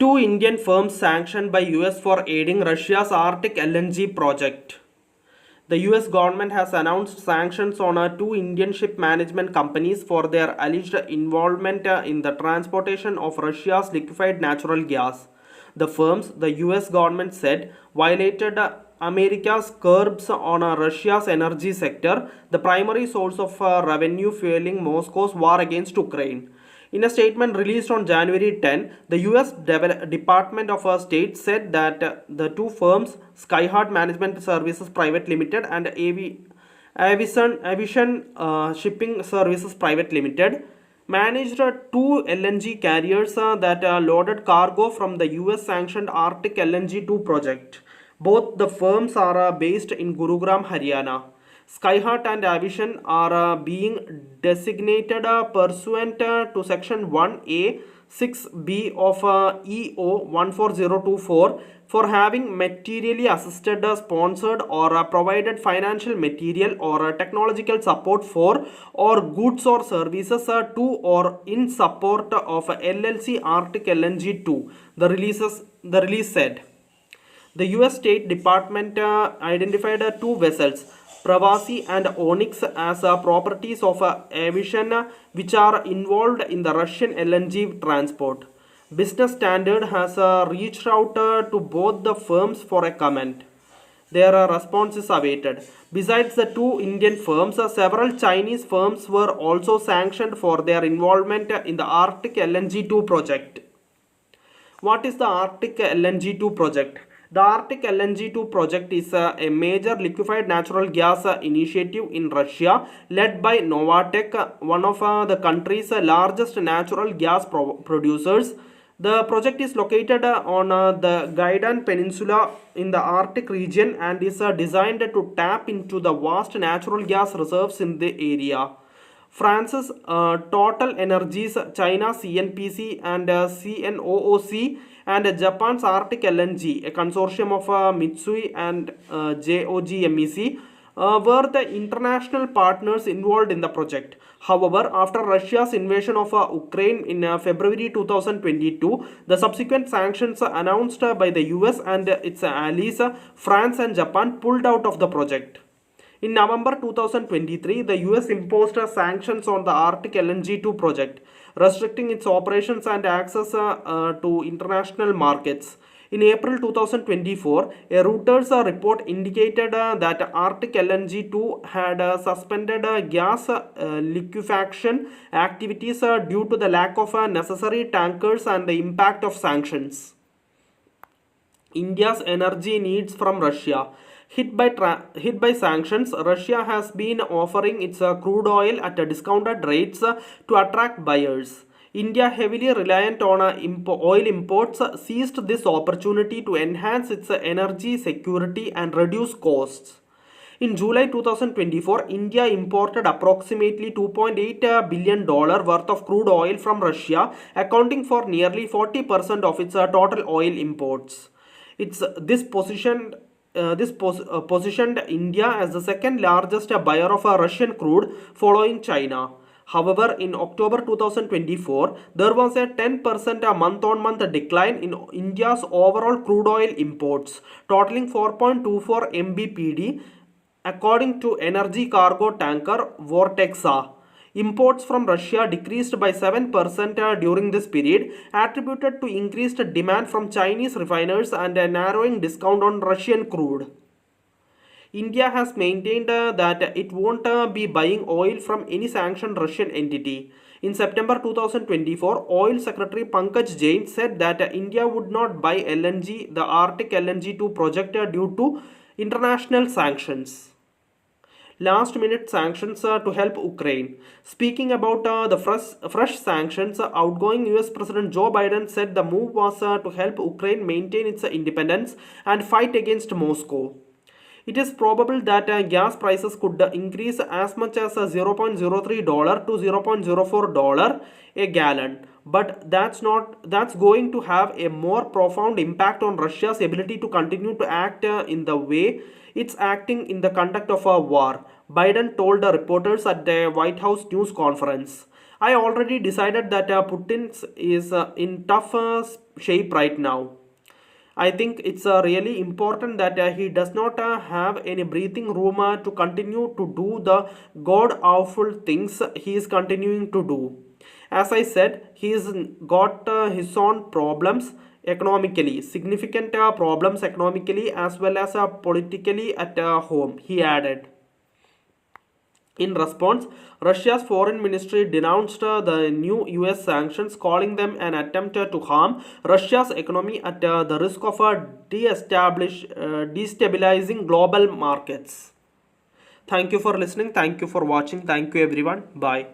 Two Indian firms sanctioned by US for aiding Russia's Arctic LNG project. The US government has announced sanctions on two Indian ship management companies for their alleged involvement in the transportation of Russia's liquefied natural gas. The firms, the US government said, violated America's curbs on Russia's energy sector, the primary source of revenue fueling Moscow's war against Ukraine. In a statement released on January 10, the US Department of State said that the two firms, Skyheart Management Services Private Limited and Aviation Shipping Services Private Limited, managed two LNG carriers that loaded cargo from the US sanctioned Arctic LNG 2 project. Both the firms are based in Gurugram, Haryana. Skyheart and Aviation are being designated pursuant to Section 1A 6B of EO 14024 for having materially assisted, sponsored, or provided financial material or technological support for or goods or services to or in support of LLC Arctic LNG 2. The release said. The US State Department identified two vessels, Pravasi and Onyx, as properties of Aviation which are involved in the Russian LNG transport. Business Standard has reached out to both the firms for a comment. Their response is awaited. Besides the two Indian firms, several Chinese firms were also sanctioned for their involvement in the Arctic LNG 2 project. What is the Arctic LNG 2 project? The Arctic LNG 2 project is a major liquefied natural gas initiative in Russia led by Novatek, one of the country's largest natural gas producers. The project is located on the Gaidan Peninsula in the Arctic region and is designed to tap into the vast natural gas reserves in the area. France's Total Energies, China CNPC and CNOOC, and Japan's Arctic LNG, a consortium of Mitsui and JOGMEC, were the international partners involved in the project. However, after Russia's invasion of Ukraine in February 2022, the subsequent sanctions announced by the US and its allies, France and Japan, pulled out of the project. In November 2023, the US imposed sanctions on the Arctic LNG 2 project, restricting its operations and access to international markets. In April 2024, a Reuters report indicated that Arctic LNG 2 had suspended gas liquefaction activities due to the lack of necessary tankers and the impact of sanctions. India's energy needs from Russia. Hit by sanctions, Russia has been offering its crude oil at discounted rates to attract buyers. India, heavily reliant on oil imports, seized this opportunity to enhance its energy security and reduce costs. In July 2024, India imported approximately $2.8 billion worth of crude oil from Russia, accounting for nearly 40% of its total oil imports. This positioned India as the second largest buyer of Russian crude following China. However, in October 2024, there was a 10% month-on-month decline in India's overall crude oil imports, totaling 4.24 MBPD, according to energy cargo tanker Vortexa. Imports from Russia decreased by 7% during this period, attributed to increased demand from Chinese refiners and a narrowing discount on Russian crude. India has maintained that it won't be buying oil from any sanctioned Russian entity. In September 2024, Oil Secretary Pankaj Jain said that India would not buy LNG, the Arctic LNG 2 project, due to international sanctions. Last minute sanctions to help Ukraine. Speaking about the fresh sanctions, outgoing US President Joe Biden said the move was to help Ukraine maintain its independence and fight against Moscow. It is probable that gas prices could increase as much as $0.03 to $0.04 a gallon, but that's going to have a more profound impact on Russia's ability to continue to act in the way it's acting in the conduct of a war, Biden told the reporters at the White House news conference. I already decided that Putin is in tough shape right now. I think it's really important that he does not have any breathing room to continue to do the god awful things he is continuing to do. As I said, he's got his own problems economically, significant problems economically as well as politically at home, he added. In response, Russia's foreign ministry denounced the new US sanctions, calling them an attempt to harm Russia's economy at the risk of destabilizing global markets. Thank you for listening. Thank you for watching. Thank you, everyone. Bye.